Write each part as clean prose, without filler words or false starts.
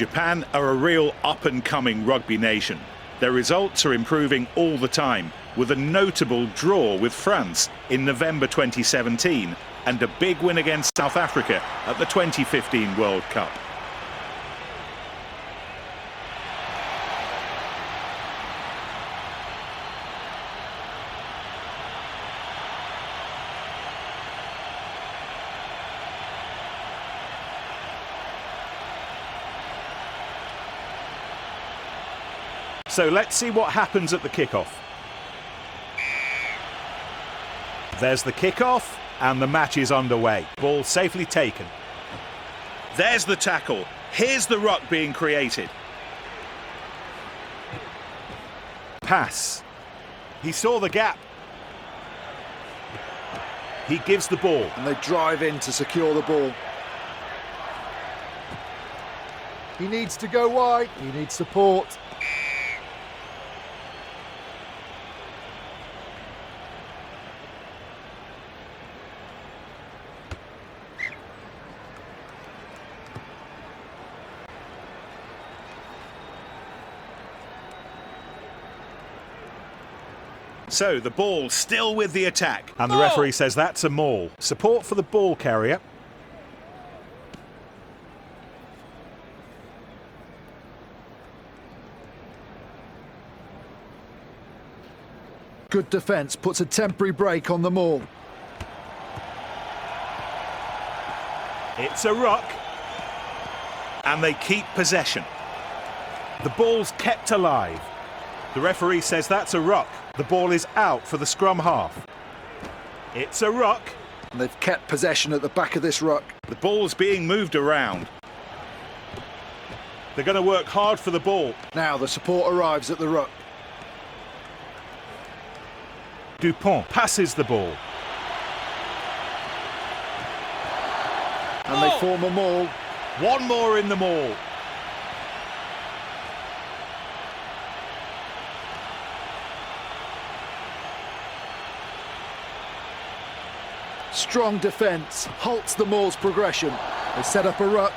Japan are a real up-and-coming rugby nation. Their results are improving all the time, with a notable draw with France in November 2017 and a big win against South Africa at the 2015 World Cup. So let's see what happens at the kickoff. There's the kickoff and the match is underway. Ball safely taken. There's the tackle. Here's the ruck being created. Pass. He saw the gap. He gives the ball. And they drive in to secure the ball. He needs to go wide. He needs support. So the ball still with the attack. And the referee says that's a maul. Support for the ball carrier. Good defence, puts a temporary break on the maul. It's a ruck. And they keep possession. The ball's kept alive. The referee says that's a ruck. The ball is out for the scrum half. It's a ruck. And they've kept possession at the back of this ruck. The ball's being moved around. They're going to work hard for the ball. Now the support arrives at the ruck. Dupont passes the ball. And they form a maul. One more in the maul. Strong defence halts the maul's progression. They set up a ruck.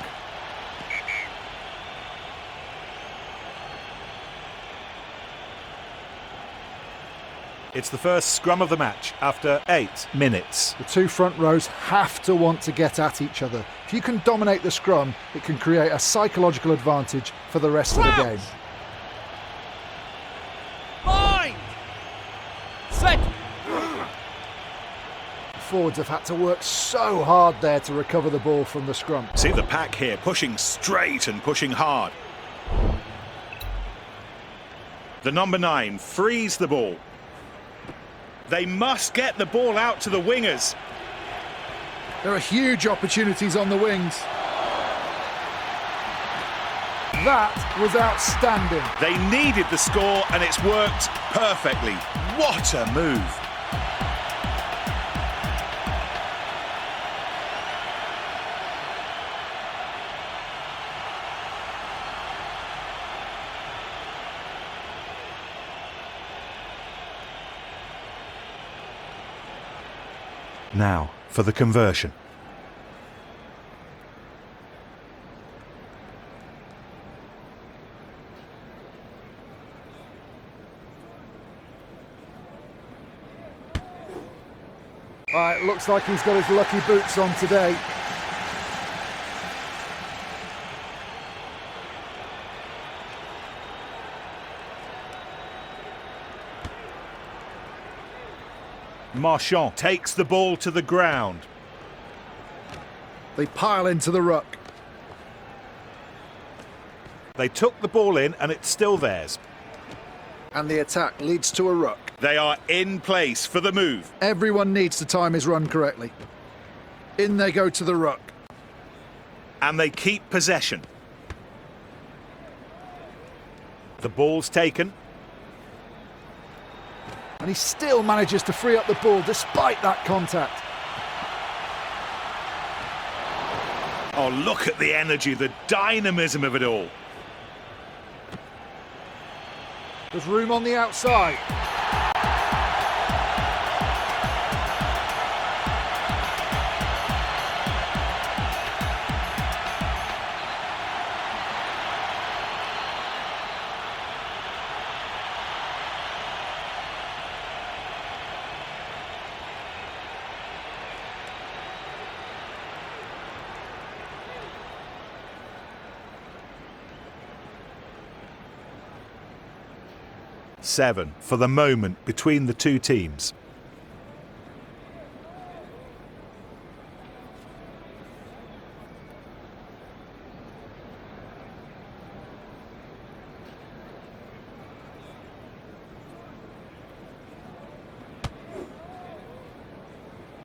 It's the first scrum of the match after 8 minutes. The two front rows have to want to get at each other. If you can dominate the scrum, it can create a psychological advantage for the rest of the game. Line! Set! Forwards have had to work so hard there to recover the ball from the scrum. See the pack here, pushing straight and pushing hard. The number 9 frees the ball. They must get the ball out to the wingers. There are huge opportunities on the wings. That was outstanding. They needed the score and it's worked perfectly. What a move. Now for the conversion. Right, looks like he's got his lucky boots on today. Marchand takes the ball to the ground. They pile into the ruck. They took the ball in and it's still theirs. And the attack leads to a ruck. They are in place for the move. Everyone needs to time his run correctly. In they go to the ruck. And they keep possession. The ball's taken. And he still manages to free up the ball despite that contact. Oh, look at the energy, the dynamism of it all. There's room on the outside. 7 for the moment between the two teams.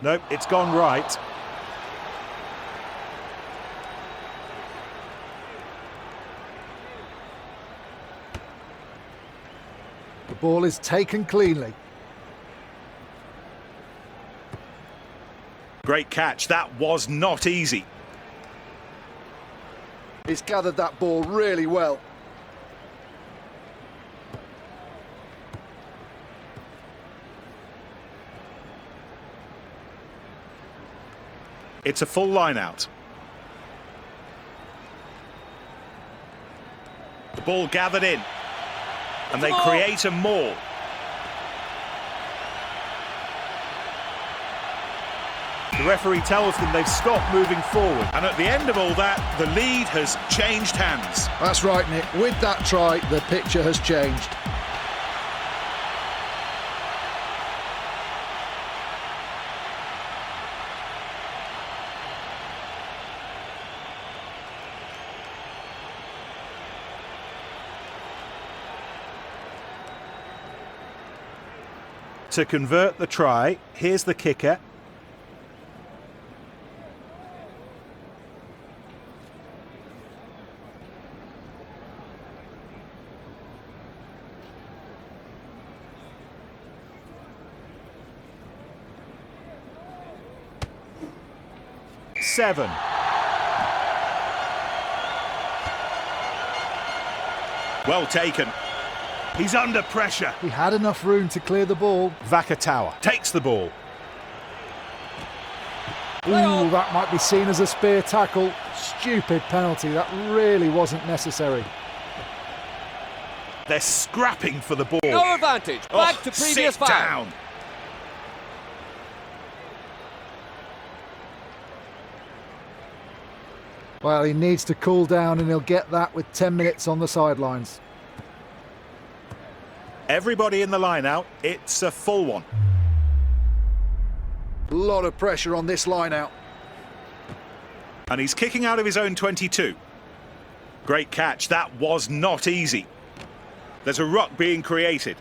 Nope, it's gone right. The ball is taken cleanly. Great catch, that was not easy. He's gathered that ball really well. It's a full line out. The ball gathered in, and they create a maul. The referee tells them they've stopped moving forward, and at the end of all that, the lead has changed hands. That's right, Nick. With that try, the picture has changed. To convert the try, here's the kicker. Seven. Well taken. He's under pressure. He had enough room to clear the ball. Vakatawa takes the ball. Ooh, that might be seen as a spear tackle. Stupid penalty. That really wasn't necessary. They're scrapping for the ball. No advantage. Back to previous sit foul. down. Well, he needs to cool down, and he'll get that with 10 minutes on the sidelines. Everybody in the line out. It's a full one. A lot of pressure on this line out. And he's kicking out of his own 22. Great catch. That was not easy. There's a ruck being created.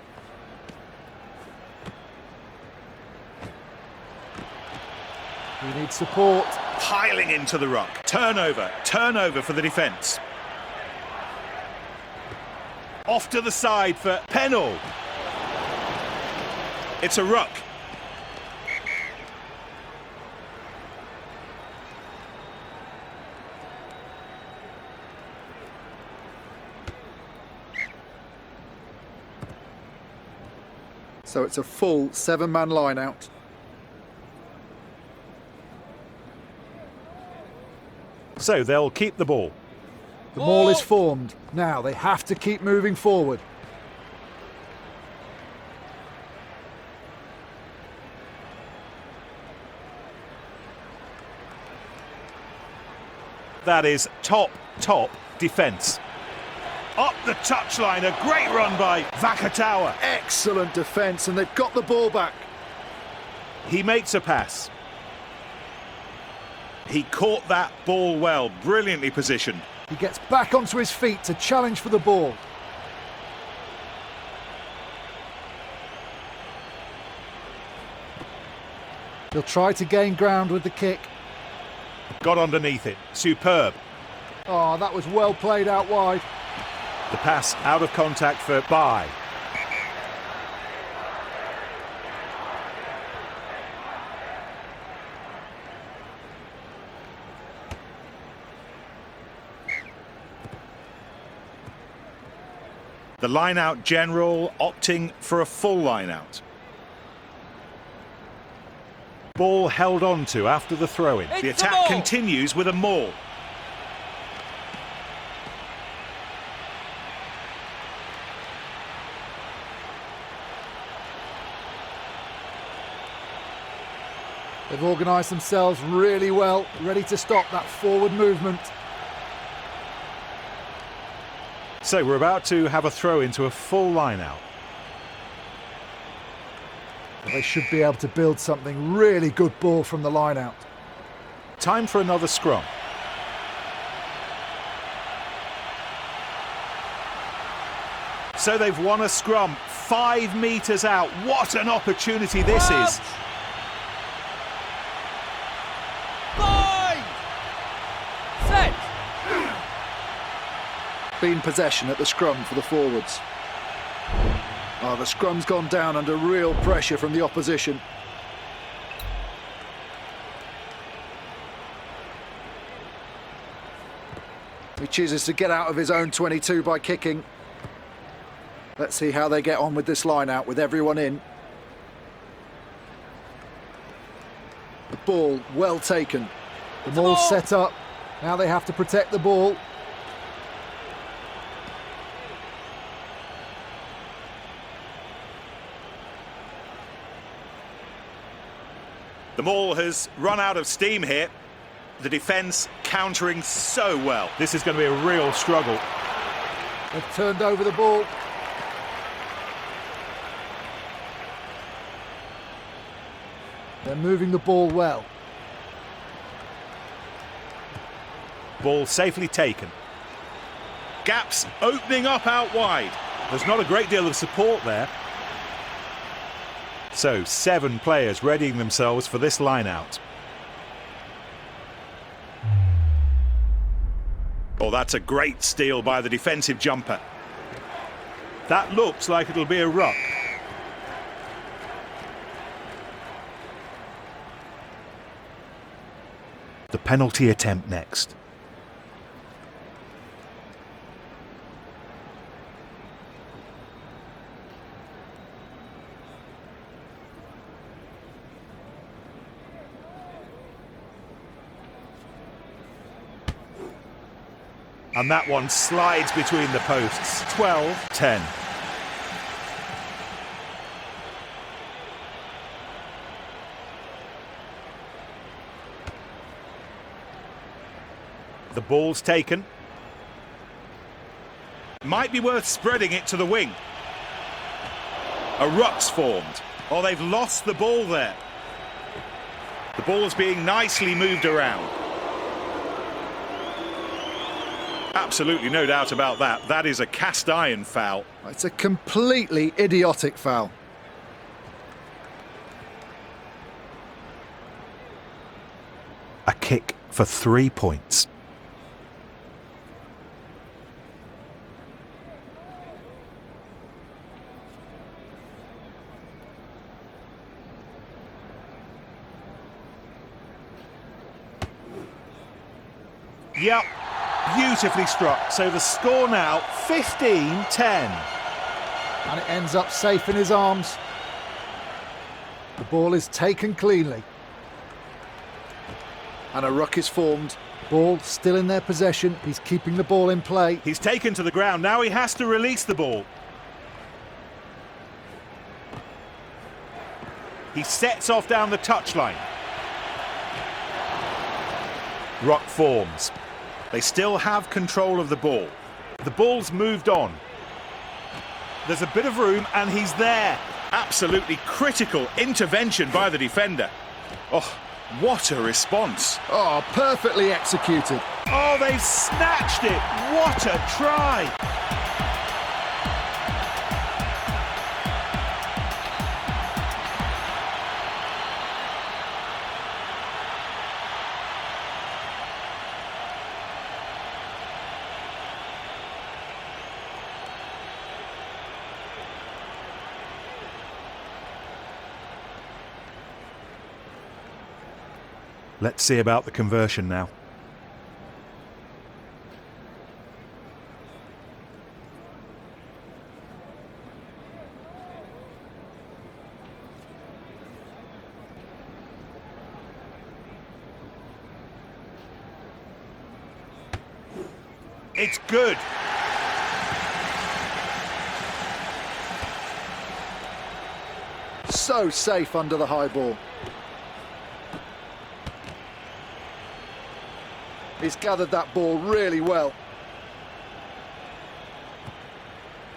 He needs support. Piling into the ruck. Turnover for the defence. Off to the side for Pennell. It's a ruck. So it's a full 7-man line out. So they'll keep the ball. The maul is formed. Now they have to keep moving forward. That is top defence. Up the touchline, a great run by Vakatawa. Excellent defence, and they've got the ball back. He makes a pass. He caught that ball well, brilliantly positioned. He gets back onto his feet to challenge for the ball. He'll try to gain ground with the kick. Got underneath it. Superb. Oh, that was well played out wide. The pass out of contact for Bai. The line-out general opting for a full line-out. Ball held on to after the throw-in. The attack continues with a maul. They've organised themselves really well, ready to stop that forward movement. So we're about to have a throw into a full line out. They should be able to build something really good ball from the line out. Time for another scrum. So they've won a scrum 5 metres out. What an opportunity this is. Line! Set! Been possession at the scrum for the forwards. Oh, the scrum's gone down under real pressure from the opposition. He chooses to get out of his own 22 by kicking. Let's see how they get on with this line out with everyone in. The ball well taken. The ball's set up. Now they have to protect the ball. The Maul has run out of steam here. The defence countering so well. This is going to be a real struggle. They've turned over the ball. They're moving the ball well. Ball safely taken. Gaps opening up out wide. There's not a great deal of support there. So 7 players readying themselves for this line out. Oh, that's a great steal by the defensive jumper. That looks like it'll be a ruck. The penalty attempt next. And that one slides between the posts. 12-10. The ball's taken. Might be worth spreading it to the wing. A ruck's formed. Oh, they've lost the ball there. The ball's being nicely moved around. Absolutely no doubt about that. That is a cast iron foul. It's a completely idiotic foul. A kick for 3 points. Yep. Beautifully struck. So the score now 15-10. And it ends up safe in his arms. The ball is taken cleanly. And a ruck is formed. Ball still in their possession. He's keeping the ball in play. He's taken to the ground. Now he has to release the ball. He sets off down the touchline. Ruck forms. They still have control of the ball. The ball's moved on. There's a bit of room and he's there. Absolutely critical intervention by the defender. Oh, what a response. Oh, perfectly executed. Oh, they've snatched it. What a try. Let's see about the conversion now. It's good. So safe under the high ball. He's gathered that ball really well.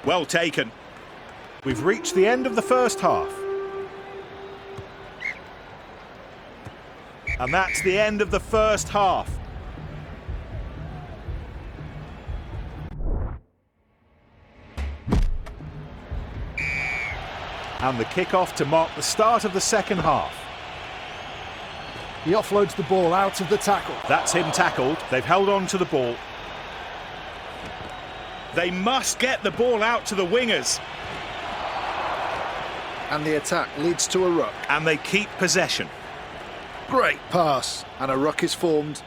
Well taken. We've reached the end of the first half. And that's the end of the first half. And the kick-off to mark the start of the second half. He offloads the ball out of the tackle. That's him tackled. They've held on to the ball. They must get the ball out to the wingers. And the attack leads to a ruck. And they keep possession. Great pass. And a ruck is formed.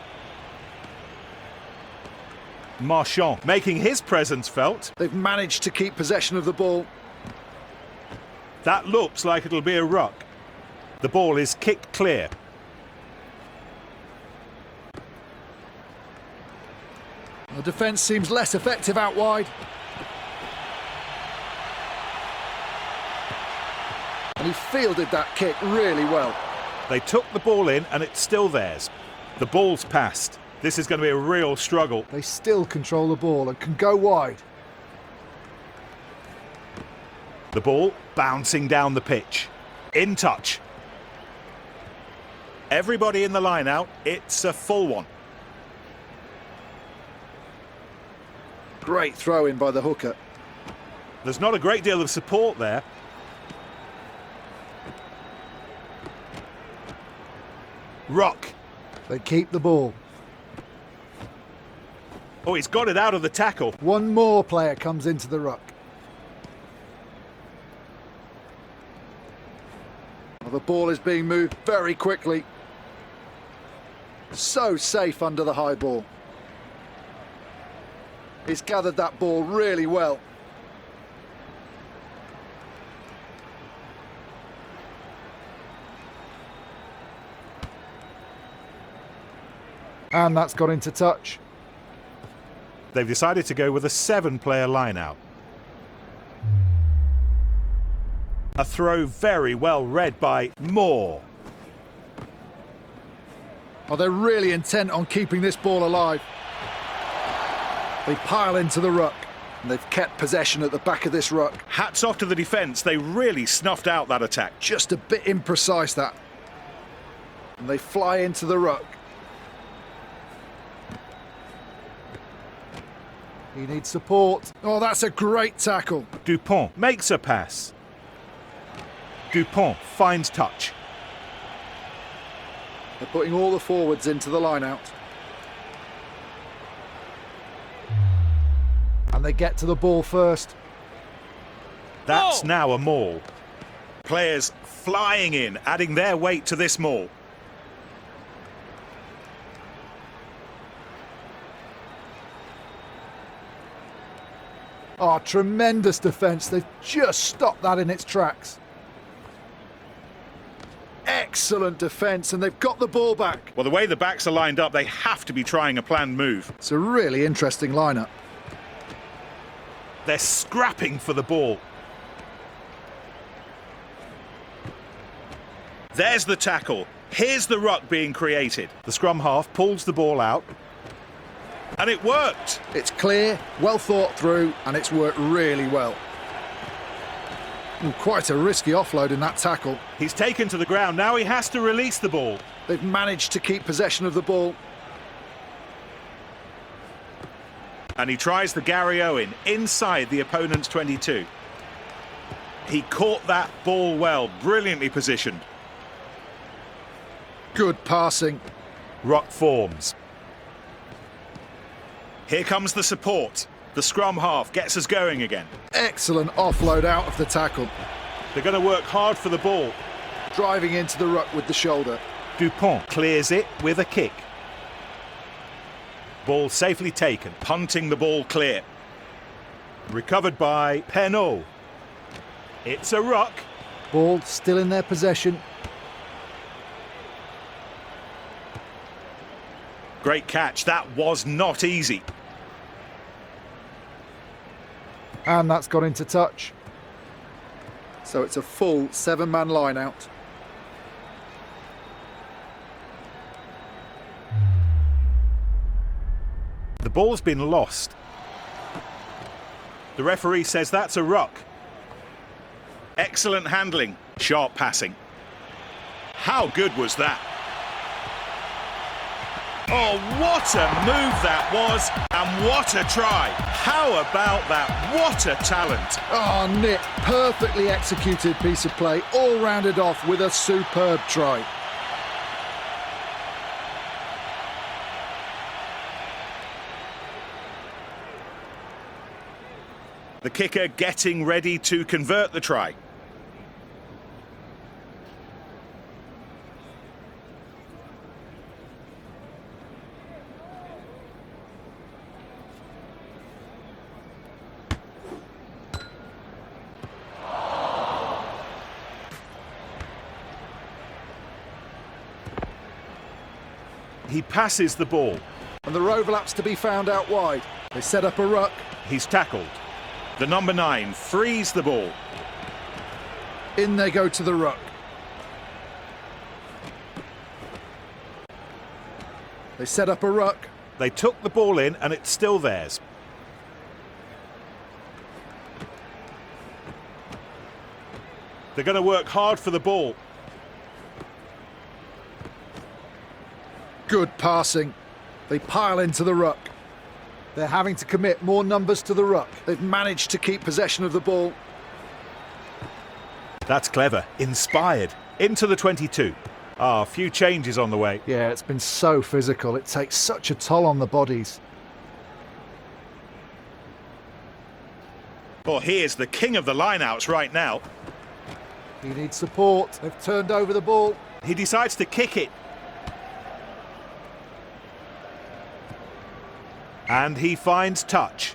Marchand making his presence felt. They've managed to keep possession of the ball. That looks like it'll be a ruck. The ball is kicked clear. The defence seems less effective out wide. And he fielded that kick really well. They took the ball in and it's still theirs. The ball's passed. This is going to be a real struggle. They still control the ball and can go wide. The ball bouncing down the pitch. In touch. Everybody in the line out. It's a full one. Great throw in by the hooker. There's not a great deal of support there. Ruck. They keep the ball. Oh, he's got it out of the tackle. One more player comes into the ruck. Well, the ball is being moved very quickly. So safe under the high ball. He's gathered that ball really well. And that's got into touch. They've decided to go with a 7-player line-out. A throw very well read by Moore. Oh, they're really intent on keeping this ball alive. They pile into the ruck, and they've kept possession at the back of this ruck. Hats off to the defence. They really snuffed out that attack. Just a bit imprecise, that. And they fly into the ruck. He needs support. Oh, that's a great tackle. Dupont makes a pass. Dupont finds touch. They're putting all the forwards into the line-out. And they get to the ball first. That's now a maul. Players flying in, adding their weight to this maul. Oh, tremendous defence. They've just stopped that in its tracks. Excellent defence, and they've got the ball back. Well, the way the backs are lined up, they have to be trying a planned move. It's a really interesting lineup. They're scrapping for the ball. There's the tackle. Here's the ruck being created. The scrum half pulls the ball out. And it worked. It's clear, well thought through, and it's worked really well. Quite a risky offload in that tackle. He's taken to the ground. Now he has to release the ball. They've managed to keep possession of the ball. And he tries the Gary Owen inside the opponent's 22. He caught that ball well, brilliantly positioned. Good passing. Ruck forms. Here comes the support. The scrum half gets us going again. Excellent offload out of the tackle. They're going to work hard for the ball. Driving into the ruck with the shoulder. Dupont clears it with a kick. Ball safely taken, punting the ball clear. Recovered by Penaud. It's a ruck. Ball still in their possession. Great catch. That was not easy. And that's got into touch. So it's a full 7-man line-out. The ball's been lost. The referee says that's a ruck. Excellent handling. Sharp passing. How good was that? Oh, what a move that was, and what a try. How about that? What a talent. Oh, Nick, perfectly executed piece of play, all rounded off with a superb try. The kicker getting ready to convert the try. He passes the ball. And there are overlaps to be found out wide. They set up a ruck. He's tackled. The number 9 frees the ball. In they go to the ruck. They set up a ruck. They took the ball in and it's still theirs. They're going to work hard for the ball. Good passing. They pile into the ruck. They're having to commit more numbers to the ruck. They've managed to keep possession of the ball. That's clever. Inspired. Into the 22. A few changes on the way. Yeah, it's been so physical. It takes such a toll on the bodies. Well, here's the king of the lineouts right now. He needs support. They've turned over the ball. He decides to kick it. And he finds touch.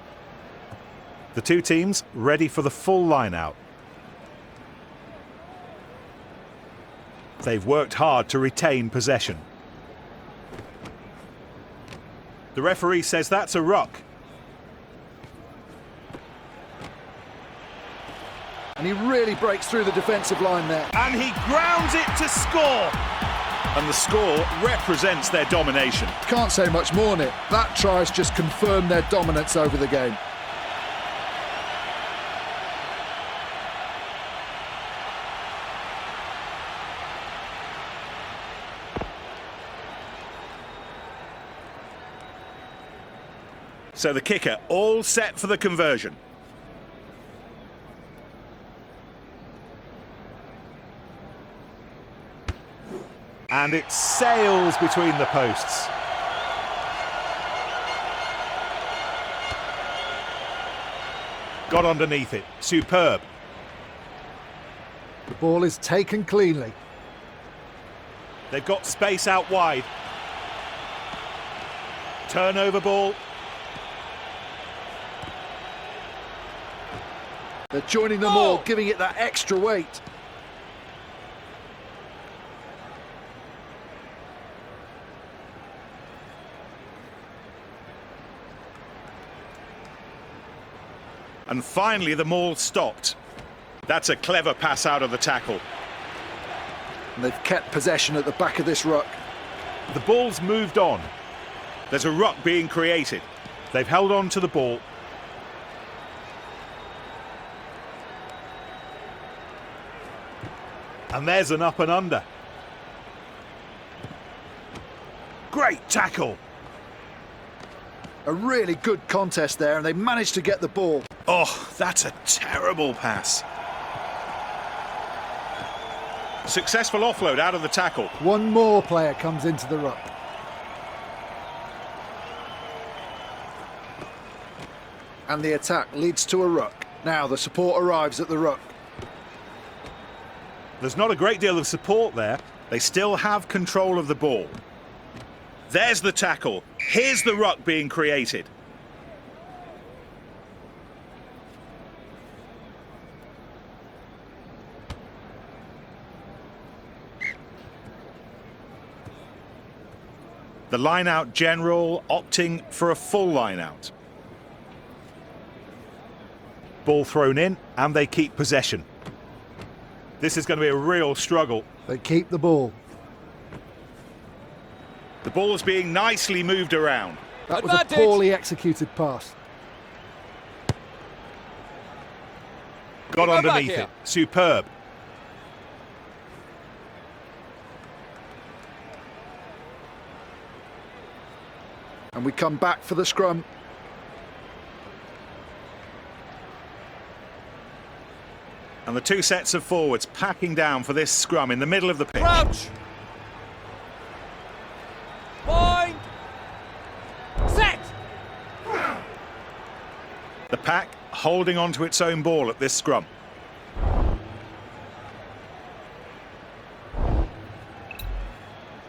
The two teams ready for the full line-out. They've worked hard to retain possession. The referee says that's a ruck. And he really breaks through the defensive line there. And he grounds it to score. And the score represents their domination. Can't say much more, Nick. That try's just confirmed their dominance over the game. So the kicker all set for the conversion. And it sails between the posts. Got underneath it. Superb. The ball is taken cleanly. They've got space out wide. Turnover ball. They're joining them all, giving it that extra weight. And finally the maul stopped. That's a clever pass out of the tackle. And they've kept possession at the back of this ruck. The ball's moved on. There's a ruck being created. They've held on to the ball. And there's an up and under. Great tackle. A really good contest there, and they managed to get the ball. Oh, that's a terrible pass. Successful offload out of the tackle. One more player comes into the ruck. And the attack leads to a ruck. Now the support arrives at the ruck. There's not a great deal of support there. They still have control of the ball. There's the tackle. Here's the ruck being created. The line-out general opting for a full line-out. Ball thrown in, and they keep possession. This is going to be a real struggle. They keep the ball. The ball's being nicely moved around. That was a poorly executed pass. Got underneath it. Superb. And we come back for the scrum. And the two sets of forwards packing down for this scrum in the middle of the pitch. Crouch. Bind. Set. The pack holding on to its own ball at this scrum.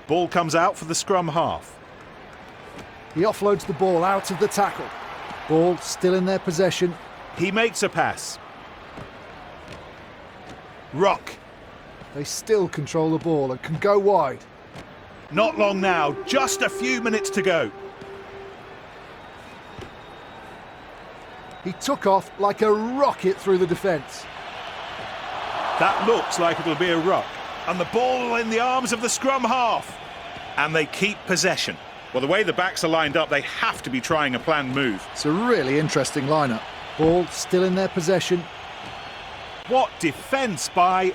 Ball comes out for the scrum half. He offloads the ball out of the tackle. Ball still in their possession. He makes a pass. Rock. They still control the ball and can go wide. Not long now, just a few minutes to go. He took off like a rocket through the defence. That looks like it'll be a ruck. And the ball in the arms of the scrum half. And they keep possession. Well, the way the backs are lined up, they have to be trying a planned move. It's a really interesting lineup. Ball still in their possession. What defence by.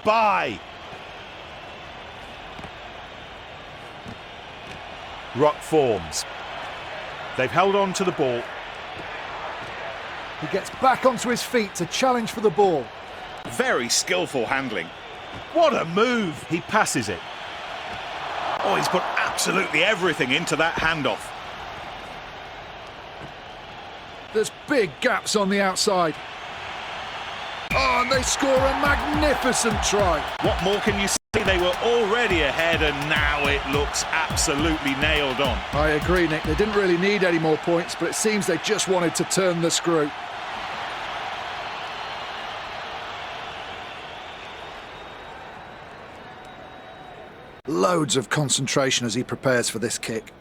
Ruck forms. They've held on to the ball. He gets back onto his feet to challenge for the ball. Very skillful handling. What a move! He passes it. Oh, he's put absolutely everything into that handoff. There's big gaps on the outside. Oh, and they score a magnificent try. What more can you say? They were already ahead and now it looks absolutely nailed on. I agree, Nick. They didn't really need any more points, but it seems they just wanted to turn the screw. Loads of concentration as he prepares for this kick.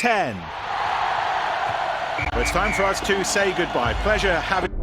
Well, it's time for us to say goodbye. Pleasure having